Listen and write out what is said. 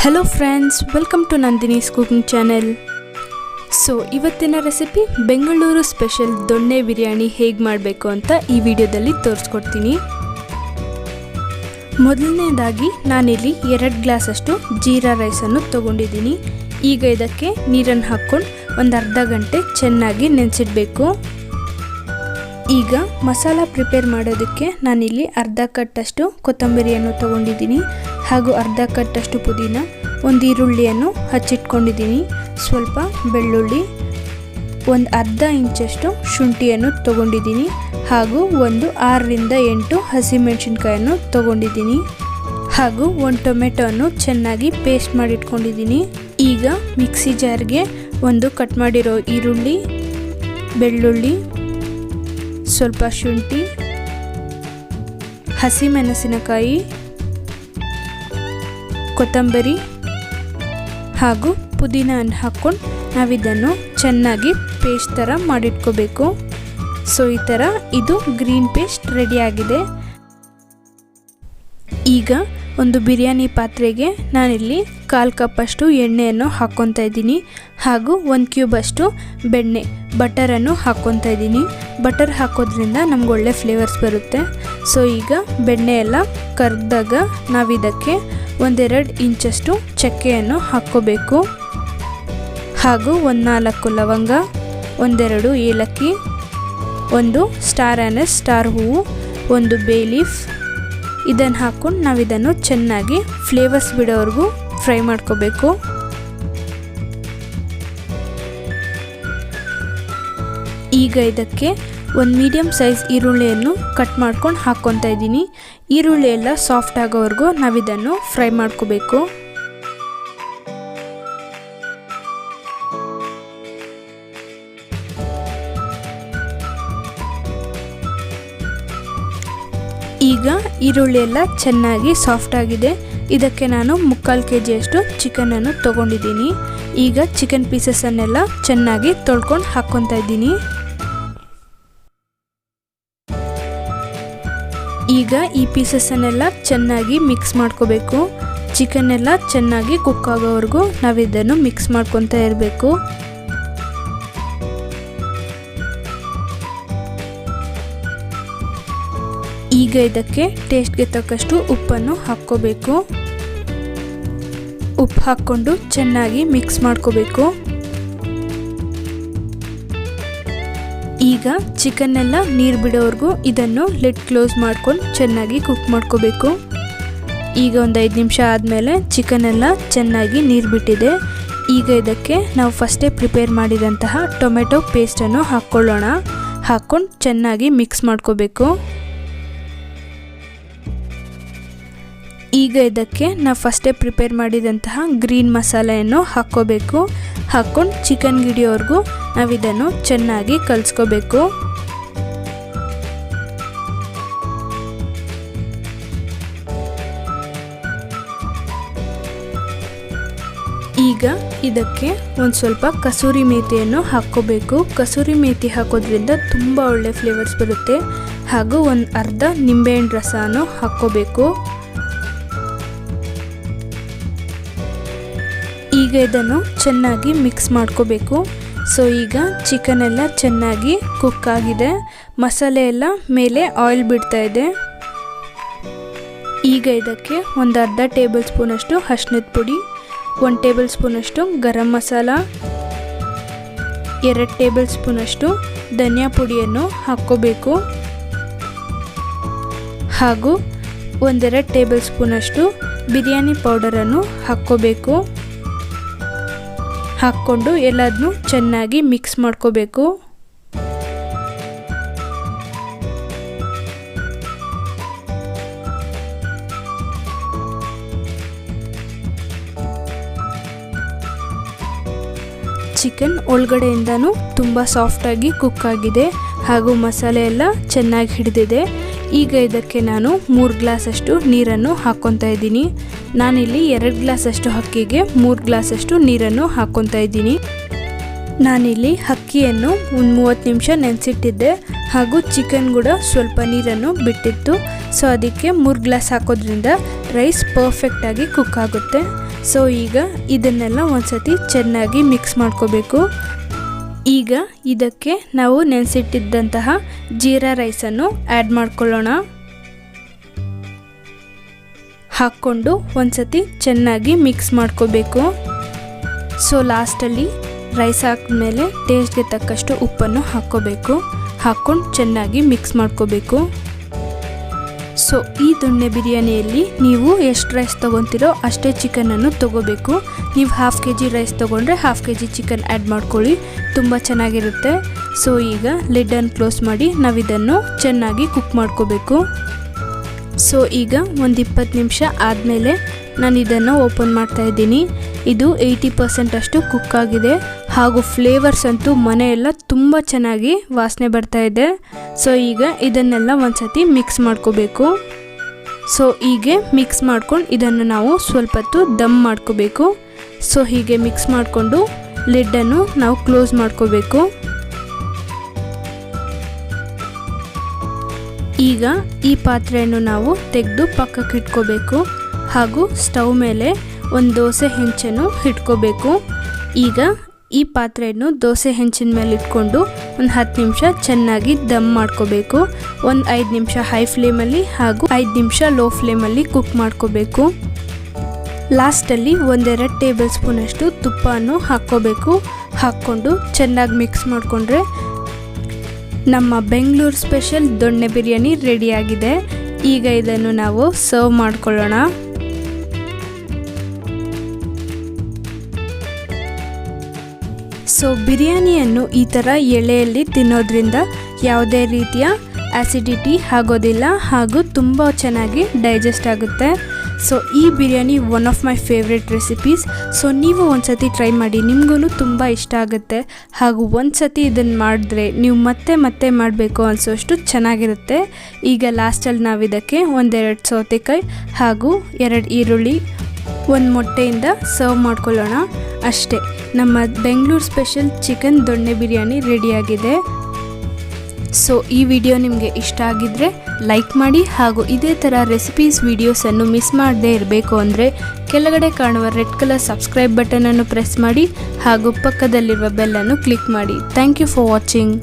Hello friends, welcome to Nandini's cooking channel. So ಇವತ್ತಿನ recipe Bengaluru special donne biryani ಹೇಗೆ ಮಾಡಬೇಕು ಅಂತ ಈ ವಿಡಿಯೋದಲ್ಲಿ ತೋರಿಸ್ಕೊಡ್ತೀನಿ. ಮೊದಲನೇದಾಗಿ ನಾನಿಲ್ಲಿ 2 ಗ್ಲಾಸಷ್ಟು ಜೀರಾ ರೈಸನ್ನು ತೊಗೊಂಡಿದ್ದೀನಿ. ಈಗ ಇದಕ್ಕೆ ನೀರನ್ನು ಹಾಕ್ಕೊಂಡು ಒಂದು ಅರ್ಧ ಗಂಟೆ ಚೆನ್ನಾಗಿ ನೆನೆಸಿಡಬೇಕು. ಈಗ ಮಸಾಲ ಪ್ರಿಪೇರ್ ಮಾಡೋದಕ್ಕೆ ನಾನಿಲ್ಲಿ ಅರ್ಧ ಕಟ್ಟಷ್ಟು ಕೊತ್ತಂಬರಿಯನ್ನು ತೊಗೊಂಡಿದ್ದೀನಿ, ಹಾಗೂ ಅರ್ಧ ಕಟ್ಟಷ್ಟು ಪುದೀನ, ಒಂದು ಈರುಳ್ಳಿಯನ್ನು ಹಚ್ಚಿಟ್ಕೊಂಡಿದ್ದೀನಿ, ಸ್ವಲ್ಪ ಬೆಳ್ಳುಳ್ಳಿ, ಒಂದು ಅರ್ಧ ಇಂಚಷ್ಟು ಶುಂಠಿಯನ್ನು ತೊಗೊಂಡಿದ್ದೀನಿ, ಹಾಗೂ ಒಂದು 6 ರಿಂದ 8 ಹಸಿಮೆಣಸಿನ್ಕಾಯನ್ನು ತೊಗೊಂಡಿದ್ದೀನಿ, ಹಾಗೂ ಒಂದು ಟೊಮೆಟೊವನ್ನು ಚೆನ್ನಾಗಿ ಪೇಸ್ಟ್ ಮಾಡಿಟ್ಕೊಂಡಿದ್ದೀನಿ. ಈಗ ಮಿಕ್ಸಿ ಜಾರ್ಗೆ ಒಂದು ಕಟ್ ಮಾಡಿರೋ ಈರುಳ್ಳಿ, ಬೆಳ್ಳುಳ್ಳಿ, ಸ್ವಲ್ಪ ಶುಂಠಿ, ಹಸಿಮೆಣಸಿನಕಾಯಿ, ಕೊತ್ತಂಬರಿ ಹಾಗೂ ಪುದೀನವನ್ನು ಹಾಕ್ಕೊಂಡು ನಾವಿದನ್ನು ಚೆನ್ನಾಗಿ ಪೇಸ್ಟ್ ಥರ ಮಾಡಿಟ್ಕೋಬೇಕು. ಸೊ ಈ ಥರ ಇದು ಗ್ರೀನ್ ಪೇಸ್ಟ್ ರೆಡಿಯಾಗಿದೆ. ಈಗ ಒಂದು ಬಿರಿಯಾನಿ ಪಾತ್ರೆಗೆ ನಾನಿಲ್ಲಿ 1/4 ಕಪ್ಪಷ್ಟು ಎಣ್ಣೆಯನ್ನು ಹಾಕ್ಕೊತಾ ಇದ್ದೀನಿ, ಹಾಗೂ 1 ಕ್ಯೂಬಷ್ಟು ಬಟರನ್ನು ಹಾಕ್ಕೊತಾ ಇದ್ದೀನಿ. ಬಟರ್ ಹಾಕೋದ್ರಿಂದ ನಮ್ಗೆ ಒಳ್ಳೆ ಫ್ಲೇವರ್ಸ್ ಬರುತ್ತೆ. ಸೊ ಈಗ ಬೆಣ್ಣೆ ಎಲ್ಲ ಕರ್ದಾಗ ನಾವಿದಕ್ಕೆ 1-2 ಇಂಚಷ್ಟು ಚಕ್ಕೆಯನ್ನು ಹಾಕ್ಕೋಬೇಕು, ಹಾಗೂ 4 ಲವಂಗ, 1-2 ಏಲಕ್ಕಿ, 1 ಸ್ಟಾರ್ ಆನಸ್ ಸ್ಟಾರ್ ಹೂವು, 1 ಬೇ ಲೀಫ್. ಇದನ್ನು ಹಾಕ್ಕೊಂಡು ನಾವಿದನ್ನು ಚೆನ್ನಾಗಿ ಫ್ಲೇವರ್ಸ್ ಬಿಡೋವರೆಗೂ ಫ್ರೈ ಮಾಡ್ಕೋಬೇಕು. ಈಗ ಇದಕ್ಕೆ ಒಂದು ಮೀಡಿಯಮ್ ಸೈಜ್ ಈರುಳ್ಳಿಯನ್ನು ಕಟ್ ಮಾಡ್ಕೊಂಡು ಹಾಕ್ಕೊತಾ ಇದ್ದೀನಿ. ಈರುಳ್ಳಿ ಎಲ್ಲ ಸಾಫ್ಟ್ ಆಗೋವರೆಗೂ ನಾವಿದನ್ನು ಫ್ರೈ ಮಾಡ್ಕೋಬೇಕು. ಈಗ ಈರುಳ್ಳಿ ಎಲ್ಲ ಚೆನ್ನಾಗಿ ಸಾಫ್ಟ್ ಆಗಿದೆ. ಇದಕ್ಕೆ ನಾನು 3/4 kg ಚಿಕನನ್ನು ತೊಗೊಂಡಿದ್ದೀನಿ. ಈಗ ಚಿಕನ್ ಪೀಸಸನ್ನೆಲ್ಲ ಚೆನ್ನಾಗಿ ತೊಳ್ಕೊಂಡು ಹಾಕ್ಕೊತಾ ಇದ್ದೀನಿ. ಈಗ ಈ ಪೀಸಸನ್ನೆಲ್ಲ ಚೆನ್ನಾಗಿ ಮಿಕ್ಸ್ ಮಾಡ್ಕೋಬೇಕು. ಚಿಕನ್ ಎಲ್ಲ ಚೆನ್ನಾಗಿ ಕುಕ್ ಆಗೋವರೆಗೂ ನಾವಿದನ್ನು ಮಿಕ್ಸ್ ಮಾಡ್ಕೊತಾ ಇರಬೇಕು. ಈಗ ಇದಕ್ಕೆ ಟೇಸ್ಟ್ಗೆ ತಕ್ಕಷ್ಟು ಉಪ್ಪನ್ನು ಹಾಕ್ಕೋಬೇಕು. ಉಪ್ಪು ಹಾಕ್ಕೊಂಡು ಚೆನ್ನಾಗಿ ಮಿಕ್ಸ್ ಮಾಡ್ಕೋಬೇಕು. ಈಗ ಚಿಕನ್ ಎಲ್ಲ ನೀರು ಬಿಡೋವರೆಗೂ ಇದನ್ನು ಲಿಡ್ ಕ್ಲೋಸ್ ಮಾಡ್ಕೊಂಡು ಚೆನ್ನಾಗಿ ಕುಕ್ ಮಾಡ್ಕೋಬೇಕು. ಈಗ ಒಂದು 5 ನಿಮಿಷ ಆದಮೇಲೆ ಚಿಕನ್ ಎಲ್ಲ ಚೆನ್ನಾಗಿ ನೀರು ಬಿಟ್ಟಿದೆ. ಈಗ ಇದಕ್ಕೆ ನಾವು ಫಸ್ಟೇ ಪ್ರಿಪೇರ್ ಮಾಡಿದಂತಹ ಟೊಮೆಟೊ ಪೇಸ್ಟನ್ನು ಹಾಕ್ಕೊಳ್ಳೋಣ. ಹಾಕ್ಕೊಂಡು ಚೆನ್ನಾಗಿ ಮಿಕ್ಸ್ ಮಾಡ್ಕೋಬೇಕು. ಈಗ ಇದಕ್ಕೆ ನಾವು ಫಸ್ಟೇ ಪ್ರಿಪೇರ್ ಮಾಡಿದಂತಹ ಗ್ರೀನ್ ಮಸಾಲೆಯನ್ನು ಹಾಕ್ಕೋಬೇಕು. ಹಾಕ್ಕೊಂಡು ಚಿಕನ್ ಗಿಡಿಯೋವರೆಗೂ ನಾವಿದನ್ನು ಚೆನ್ನಾಗಿ ಕಲಿಸ್ಕೋಬೇಕು. ಈಗ ಇದಕ್ಕೆ ಒಂದು ಸ್ವಲ್ಪ ಕಸೂರಿ ಮೇಥಿಯನ್ನು ಹಾಕ್ಕೋಬೇಕು. ಕಸೂರಿ ಮೇಥಿ ಹಾಕೋದ್ರಿಂದ ತುಂಬ ಒಳ್ಳೆ ಫ್ಲೇವರ್ಸ್ ಬರುತ್ತೆ. ಹಾಗೂ ಒಂದು ಅರ್ಧ ನಿಂಬೆಹಣ್ಣು ರಸನೂ ಹಾಕ್ಕೋಬೇಕು. ಈಗ ಇದನ್ನು ಚೆನ್ನಾಗಿ ಮಿಕ್ಸ್ ಮಾಡ್ಕೋಬೇಕು. ಸೊ ಈಗ ಚಿಕನ್ ಎಲ್ಲ ಚೆನ್ನಾಗಿ ಕುಕ್ ಆಗಿದೆ. ಮಸಾಲೆ ಎಲ್ಲ ಮೇಲೆ ಆಯಿಲ್ ಬಿಡ್ತಾ ಇದೆ. ಈಗ ಇದಕ್ಕೆ ಒಂದು ಅರ್ಧ ಟೇಬಲ್ ಸ್ಪೂನಷ್ಟು ಅರಿಶಿಣದ ಪುಡಿ, 1 ಟೇಬಲ್ ಸ್ಪೂನಷ್ಟು ಗರಂ ಮಸಾಲ, 2 ಟೇಬಲ್ ಸ್ಪೂನಷ್ಟು ಧನಿಯಾ ಪುಡಿಯನ್ನು ಹಾಕ್ಕೋಬೇಕು, ಹಾಗೂ 1-2 ಟೇಬಲ್ ಸ್ಪೂನಷ್ಟು ಬಿರಿಯಾನಿ ಪೌಡರನ್ನು ಹಾಕ್ಕೋಬೇಕು. ಹಾಕ್ಕೊಂಡು ಎಲ್ಲದನ್ನೂ ಚೆನ್ನಾಗಿ ಮಿಕ್ಸ್ ಮಾಡ್ಕೋಬೇಕು. ಚಿಕನ್ ಒಳಗಡೆಯಿಂದನೂ ತುಂಬ ಸಾಫ್ಟಾಗಿ ಕುಕ್ ಆಗಿದೆ, ಹಾಗೂ ಮಸಾಲೆ ಎಲ್ಲ ಚೆನ್ನಾಗಿ ಹಿಡಿದಿದೆ. ಈಗ ಇದಕ್ಕೆ ನಾನು 3 ಗ್ಲಾಸಷ್ಟು ನೀರನ್ನು ಹಾಕ್ಕೊತಾ ಇದ್ದೀನಿ. ನಾನಿಲ್ಲಿ 2 ಗ್ಲಾಸಷ್ಟು ಅಕ್ಕಿಗೆ 3 ಗ್ಲಾಸಷ್ಟು ನೀರನ್ನು ಹಾಕ್ಕೊತಾ ಇದ್ದೀನಿ. ನಾನಿಲ್ಲಿ ಅಕ್ಕಿಯನ್ನು ಒಂದು 30 ನಿಮಿಷ ನೆನೆಸಿಟ್ಟಿದ್ದೆ, ಹಾಗೂ ಚಿಕನ್ ಕೂಡ ಸ್ವಲ್ಪ ನೀರನ್ನು ಬಿಟ್ಟಿತ್ತು. ಸೊ ಅದಕ್ಕೆ 3 ಗ್ಲಾಸ್ ಹಾಕೋದ್ರಿಂದ ರೈಸ್ ಪರ್ಫೆಕ್ಟಾಗಿ ಕುಕ್ ಆಗುತ್ತೆ. ಸೊ ಈಗ ಇದನ್ನೆಲ್ಲ ಒಂದ್ಸತಿ ಚೆನ್ನಾಗಿ ಮಿಕ್ಸ್ ಮಾಡ್ಕೋಬೇಕು. ಈಗ ಇದಕ್ಕೆ ನಾವು ನೆನೆಸಿಟ್ಟಿದ್ದಂತಹ ಜೀರಾ ರೈಸನ್ನು ಆ್ಯಡ್ ಮಾಡ್ಕೊಳ್ಳೋಣ. ಹಾಕ್ಕೊಂಡು ಒಂದ್ಸತಿ ಚೆನ್ನಾಗಿ ಮಿಕ್ಸ್ ಮಾಡ್ಕೋಬೇಕು. ಸೊ ಲಾಸ್ಟಲ್ಲಿ ರೈಸ್ ಹಾಕಿದ್ಮೇಲೆ ಟೇಸ್ಟ್ಗೆ ತಕ್ಕಷ್ಟು ಉಪ್ಪನ್ನು ಹಾಕ್ಕೋಬೇಕು. ಹಾಕ್ಕೊಂಡು ಚೆನ್ನಾಗಿ ಮಿಕ್ಸ್ ಮಾಡ್ಕೋಬೇಕು. ಸೊ ಈ ದೊಣ್ಣೆ ಬಿರಿಯಾನಿಯಲ್ಲಿ ನೀವು ಎಷ್ಟು ರೈಸ್ ತೊಗೊತೀರೋ ಅಷ್ಟೇ ಚಿಕನನ್ನು ತೊಗೋಬೇಕು. ನೀವು ಹಾಫ್ kg ರೈಸ್ ತೊಗೊಂಡ್ರೆ ಹಾಫ್ kg ಚಿಕನ್ ಆ್ಯಡ್ ಮಾಡ್ಕೊಳ್ಳಿ, ತುಂಬ ಚೆನ್ನಾಗಿರುತ್ತೆ. ಸೊ ಈಗ ಲಿಡ್ಡನ್ನು ಕ್ಲೋಸ್ ಮಾಡಿ ನಾವಿದನ್ನು ಚೆನ್ನಾಗಿ ಕುಕ್ ಮಾಡ್ಕೋಬೇಕು. ಸೊ ಈಗ ಒಂದು 20 ನಿಮಿಷ ಆದಮೇಲೆ ನಾನು ಇದನ್ನು ಓಪನ್ ಮಾಡ್ತಾಯಿದ್ದೀನಿ. ಇದು 80% ಅಷ್ಟು ಕುಕ್ ಆಗಿದೆ ಹಾಗೂ ಫ್ಲೇವರ್ಸ್ ಅಂತೂ ಮನೆಯೆಲ್ಲ ತುಂಬ ಚೆನ್ನಾಗಿ ವಾಸನೆ ಬರ್ತಾ ಇದೆ. ಸೊ ಈಗ ಇದನ್ನೆಲ್ಲ ಒಂದ್ಸತಿ ಮಿಕ್ಸ್ ಮಾಡ್ಕೋಬೇಕು. ಸೊ ಹೀಗೆ ಮಿಕ್ಸ್ ಮಾಡ್ಕೊಂಡು ಇದನ್ನು ನಾವು ಸ್ವಲ್ಪ ಹೊತ್ತು ದಮ್ ಮಾಡ್ಕೋಬೇಕು. ಸೊ ಹೀಗೆ ಮಿಕ್ಸ್ ಮಾಡಿಕೊಂಡು ಲಿಡ್ಡನ್ನು ನಾವು ಕ್ಲೋಸ್ ಮಾಡ್ಕೋಬೇಕು. ಈಗ ಈ ಪಾತ್ರೆಯನ್ನು ನಾವು ತೆಗೆದು ಪಕ್ಕಕ್ಕೆ ಇಟ್ಕೋಬೇಕು ಹಾಗೂ ಸ್ಟವ್ ಮೇಲೆ ಒಂದು ದೋಸೆ ಹೆಂಚನ್ನು ಇಟ್ಕೋಬೇಕು. ಈಗ ಈ ಪಾತ್ರೆಯನ್ನು ದೋಸೆ ಹೆಂಚಿನ ಮೇಲೆ ಇಟ್ಕೊಂಡು ಒಂದು 10 ನಿಮಿಷ ಚೆನ್ನಾಗಿ ದಮ್ ಮಾಡ್ಕೋಬೇಕು. ಒಂದು 5 ನಿಮಿಷ ಹೈ ಫ್ಲೇಮಲ್ಲಿ ಹಾಗೂ 5 ನಿಮಿಷ ಲೋ ಫ್ಲೇಮಲ್ಲಿ ಕುಕ್ ಮಾಡ್ಕೋಬೇಕು. ಲಾಸ್ಟಲ್ಲಿ 1-2 ಟೇಬಲ್ ಸ್ಪೂನಷ್ಟು ತುಪ್ಪವನ್ನು ಹಾಕ್ಕೋಬೇಕು. ಹಾಕ್ಕೊಂಡು ಚೆನ್ನಾಗಿ ಮಿಕ್ಸ್ ಮಾಡಿಕೊಂಡ್ರೆ ನಮ್ಮ ಬೆಂಗಳೂರು ಸ್ಪೆಷಲ್ ದೊಣ್ಣೆ ಬಿರಿಯಾನಿ ರೆಡಿಯಾಗಿದೆ. ಈಗ ಇದನ್ನು ನಾವು ಸರ್ವ್ ಮಾಡ್ಕೊಳ್ಳೋಣ. ಸೊ ಬಿರಿಯಾನಿಯನ್ನು ಈ ಥರ ಎಳೆಯಲ್ಲಿ ತಿನ್ನೋದ್ರಿಂದ ಯಾವುದೇ ರೀತಿಯ ಆ್ಯಸಿಡಿಟಿ ಆಗೋದಿಲ್ಲ ಹಾಗೂ ತುಂಬ ಚೆನ್ನಾಗಿ ಡೈಜೆಸ್ಟ್ ಆಗುತ್ತೆ. ಸೊ ಈ biryani one of my favourite recipes. So ನೀವು ಒಂದ್ಸತಿ ಟ್ರೈ ಮಾಡಿ, ನಿಮಗೂ ತುಂಬ ಇಷ್ಟ ಆಗುತ್ತೆ ಹಾಗೂ ಒಂದ್ಸತಿ ಇದನ್ನು ಮಾಡಿದ್ರೆ ನೀವು ಮತ್ತೆ ಮತ್ತೆ ಮಾಡಬೇಕು ಅನಿಸೋಷ್ಟು ಚೆನ್ನಾಗಿರುತ್ತೆ. ಈಗ ಲಾಸ್ಟಲ್ಲಿ ನಾವು ಇದಕ್ಕೆ 1-2 ಸೌತೆಕಾಯಿ ಹಾಗೂ 2 ಈರುಳ್ಳಿ, 1 ಮೊಟ್ಟೆಯಿಂದ ಸರ್ವ್ ಮಾಡ್ಕೊಳ್ಳೋಣ. ಅಷ್ಟೇ, ನಮ್ಮ ಬೆಂಗಳೂರು ಸ್ಪೆಷಲ್ ಚಿಕನ್ ದೊಣ್ಣೆ ಬಿರಿಯಾನಿ ರೆಡಿಯಾಗಿದೆ. ಸೊ ಈ ವಿಡಿಯೋ ನಿಮಗೆ ಇಷ್ಟ ಆಗಿದ್ದರೆ ಲೈಕ್ ಮಾಡಿ ಹಾಗೂ ಇದೇ ಥರ ರೆಸಿಪೀಸ್ ವಿಡಿಯೋಸನ್ನು ಮಿಸ್ ಮಾಡದೇ ಇರಬೇಕು ಅಂದರೆ ಕೆಳಗಡೆ ಕಾಣುವ ರೆಡ್ ಕಲರ್ ಸಬ್ಸ್ಕ್ರೈಬ್ ಬಟನನ್ನು ಪ್ರೆಸ್ ಮಾಡಿ ಹಾಗೂ ಪಕ್ಕದಲ್ಲಿರುವ ಬೆಲ್ಲನ್ನು ಕ್ಲಿಕ್ ಮಾಡಿ. Thank you for watching.